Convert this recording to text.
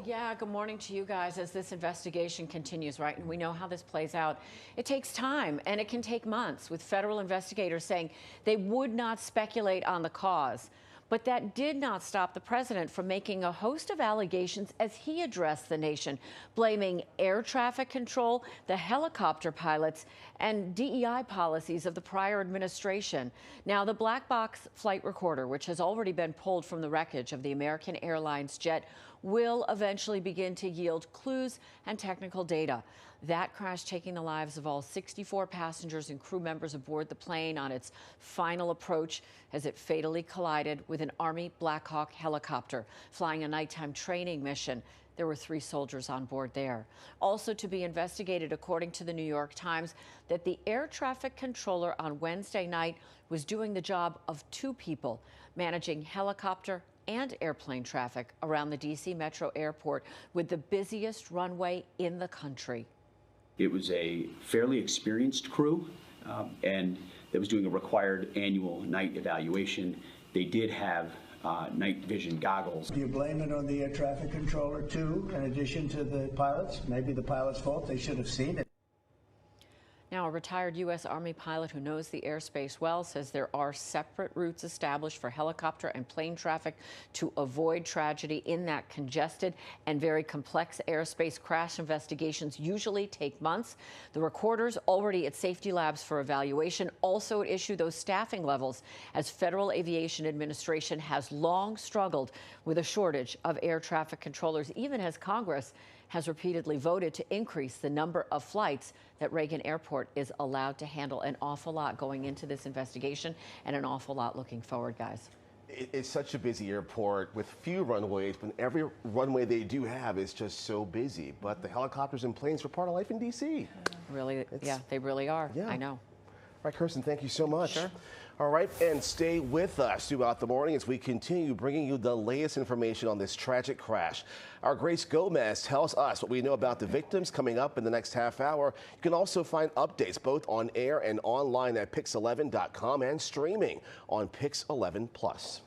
Yeah, good morning to you guys as this investigation continues, right? And we know how this plays out. It takes time and it can take months, with federal investigators saying they would not speculate on the cause. But that did not stop the president from making a host of allegations as he addressed the nation, blaming air traffic control, the helicopter pilots, and DEI policies of the prior administration. Now, the black box flight recorder, which has already been pulled from the wreckage of the American Airlines jet, will eventually begin to yield clues and technical data. That crash taking the lives of all 64 passengers and crew members aboard the plane on its final approach as it fatally collided with an Army Black Hawk helicopter flying a nighttime training mission. There were 3 soldiers on board there. Also to be investigated, according to the New York Times, that the air traffic controller on Wednesday night was doing the job of 2 people, managing helicopter and airplane traffic around the D.C. Metro Airport, with the busiest runway in the country. It was a fairly experienced crew, and that was doing a required annual night evaluation. They did have night vision goggles. Do you blame it on the air traffic controller, too, in addition to the pilots? Maybe the pilots' fault. They should have seen it. Now, a retired U.S. Army pilot who knows the airspace well says there are separate routes established for helicopter and plane traffic to avoid tragedy in that congested and very complex airspace. Crash investigations usually take months. The recorders already at safety labs for evaluation, also at issue those staffing levels, as Federal Aviation Administration has long struggled with a shortage of air traffic controllers, even as Congress has repeatedly voted to increase the number of flights that Reagan Airport is allowed to handle. An awful lot going into this investigation and an awful lot looking forward, guys. It's such a busy airport with few runways, but every runway they do have is just so busy. But the helicopters and planes are part of life in D.C. Really, yeah, they really are. Yeah. I know. All right, Kirsten, thank you so much. Sure. All right, and stay with us throughout the morning as we continue bringing you the latest information on this tragic crash. Our Grace Gomez tells us what we know about the victims coming up in the next half hour. You can also find updates both on air and online at pix11.com and streaming on Pix 11 Plus.